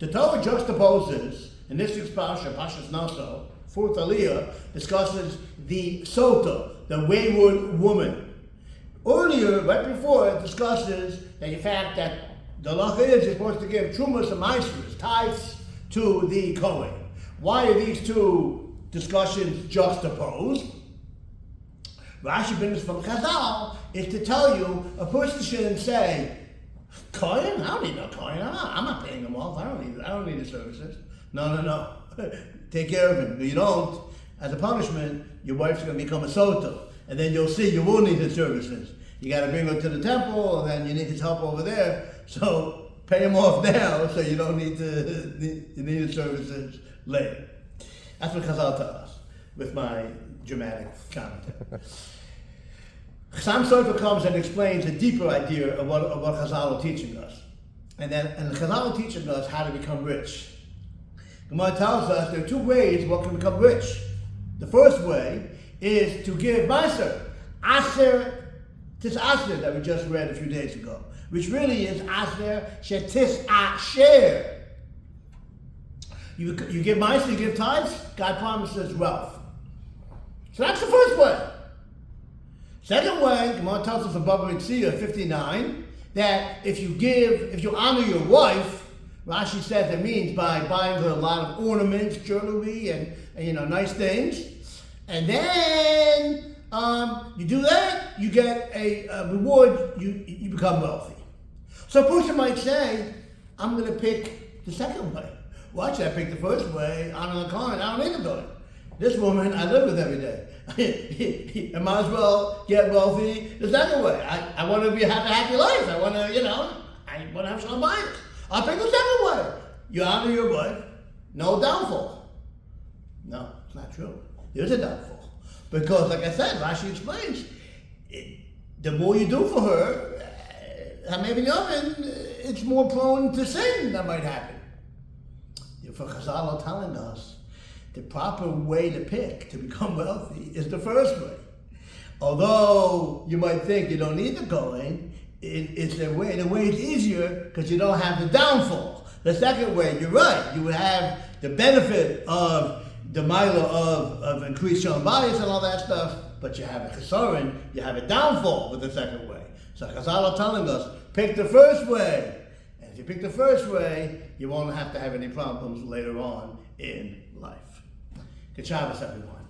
The Torah juxtaposes, in this week's parshas Naso, fourth aliyah, discusses the sota, the wayward woman. Earlier, right before, it discusses the fact that the halacha is you're supposed to give trumas and maasros, tithes, to the Kohen. Why are these two discussions juxtaposed? Rashi brings from Chazal is to tell you a person shouldn't say, Kohen? I don't need no Kohen. I'm not paying him off. I don't need his services. No. Take care of him. If you don't, as a punishment, your wife's going to become a sota. And then you'll see you will need his services. You got to bring her to the temple, and then you need his help over there. So pay him off now, so you don't need his services later. That's what Chazal tells us, with my dramatic commentary. Chassam Sofer comes and explains a deeper idea of what Chazal are teaching us. And Chazal are teaching us how to become rich. Gemara tells us there are two ways one can become rich. The first way is to give maaser, this aser that we just read a few days ago, which really is aser shetis asher. You give maaser, you give tithes, God promises wealth. So that's the first way. Second way, Gemara tells us in Baba Yitzhak 59 that if you honor your wife, Rashi says it means by buying her a lot of ornaments, jewelry, and nice things, and then you do that, you get a reward. You become wealthy. So a person might say, "I'm going to pick the second way. Why should I pick the first way? Honor the Kohen. I don't need to do it. This woman I live with every day. I might as well get wealthy the second way. I want to have a happy life. I want to have some money. I'll pick the second way. You honor your wife, no downfall. No, it's not true. There's a downfall. Because, like I said, Rashi explains, the more you do for her, maybe it's more prone to sin that might happen. For Chazal are telling us, the proper way to pick to become wealthy is the first way. Although you might think you don't need the Kohen, it's a way. The way is easier because you don't have the downfall. The second way, you're right. You would have the benefit of the mila of increased shalom bayis and all that stuff, but you have a chesaron, you have a downfall with the second way. So Chazal are telling us, pick the first way. And if you pick the first way, you won't have to have any problems later on in life. Good Shabbos, everyone.